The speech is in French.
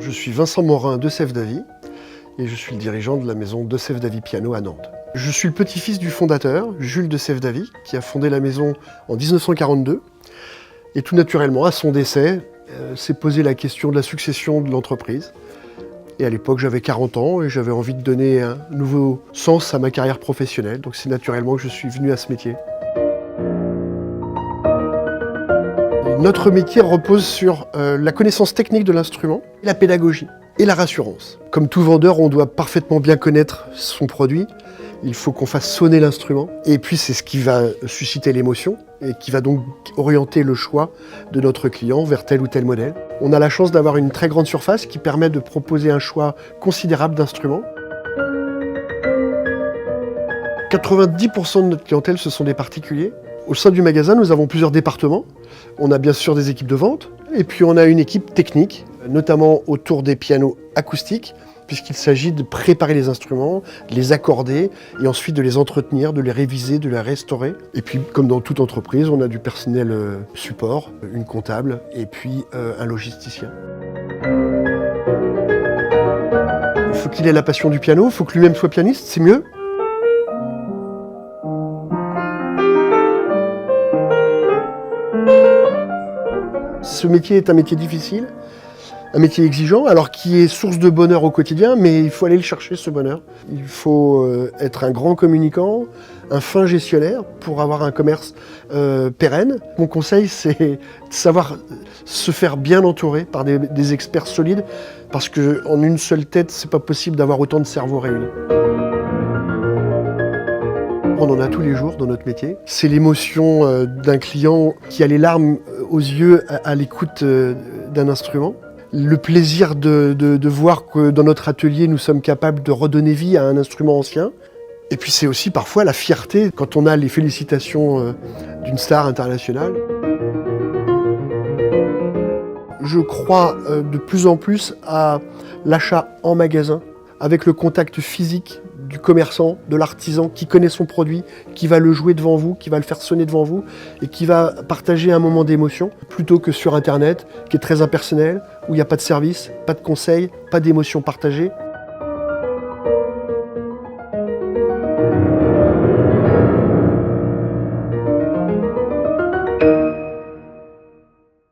Je suis Vincent Morin de Sève-Davy et je suis le dirigeant de la maison de Sève-Davy Piano à Nantes. Je suis le petit-fils du fondateur, Jules de Sève-Davy, qui a fondé la maison en 1942. Et tout naturellement, à son décès, s'est posé la question de la succession de l'entreprise. Et à l'époque, j'avais 40 ans et j'avais envie de donner un nouveau sens à ma carrière professionnelle. Donc c'est naturellement que je suis venu à ce métier. Notre métier repose sur la connaissance technique de l'instrument, la pédagogie et la rassurance. Comme tout vendeur, on doit parfaitement bien connaître son produit. Il faut qu'on fasse sonner l'instrument. Et puis c'est ce qui va susciter l'émotion et qui va donc orienter le choix de notre client vers tel ou tel modèle. On a la chance d'avoir une très grande surface qui permet de proposer un choix considérable d'instruments. 90% de notre clientèle, ce sont des particuliers. Au sein du magasin, nous avons plusieurs départements. On a bien sûr des équipes de vente, et puis on a une équipe technique, notamment autour des pianos acoustiques, puisqu'il s'agit de préparer les instruments, de les accorder, et ensuite de les entretenir, de les réviser, de les restaurer. Et puis, comme dans toute entreprise, on a du personnel support, une comptable, et puis un logisticien. Il faut qu'il ait la passion du piano, il faut que lui-même soit pianiste, c'est mieux. Ce métier est un métier difficile, un métier exigeant, alors qui est source de bonheur au quotidien, mais il faut aller le chercher, ce bonheur. Il faut être un grand communicant, un fin gestionnaire pour avoir un commerce pérenne. Mon conseil, c'est de savoir se faire bien entourer par des experts solides, parce qu'en une seule tête, c'est pas possible d'avoir autant de cerveaux réunis. On en a tous les jours dans notre métier. C'est l'émotion d'un client qui a les larmes aux yeux à l'écoute d'un instrument. Le plaisir de voir que dans notre atelier, nous sommes capables de redonner vie à un instrument ancien. Et puis c'est aussi parfois la fierté quand on a les félicitations d'une star internationale. Je crois de plus en plus à l'achat en magasin, avec le contact physique du commerçant, de l'artisan qui connaît son produit, qui va le jouer devant vous, qui va le faire sonner devant vous et qui va partager un moment d'émotion, plutôt que sur Internet, qui est très impersonnel, où il n'y a pas de service, pas de conseils, pas d'émotion partagée.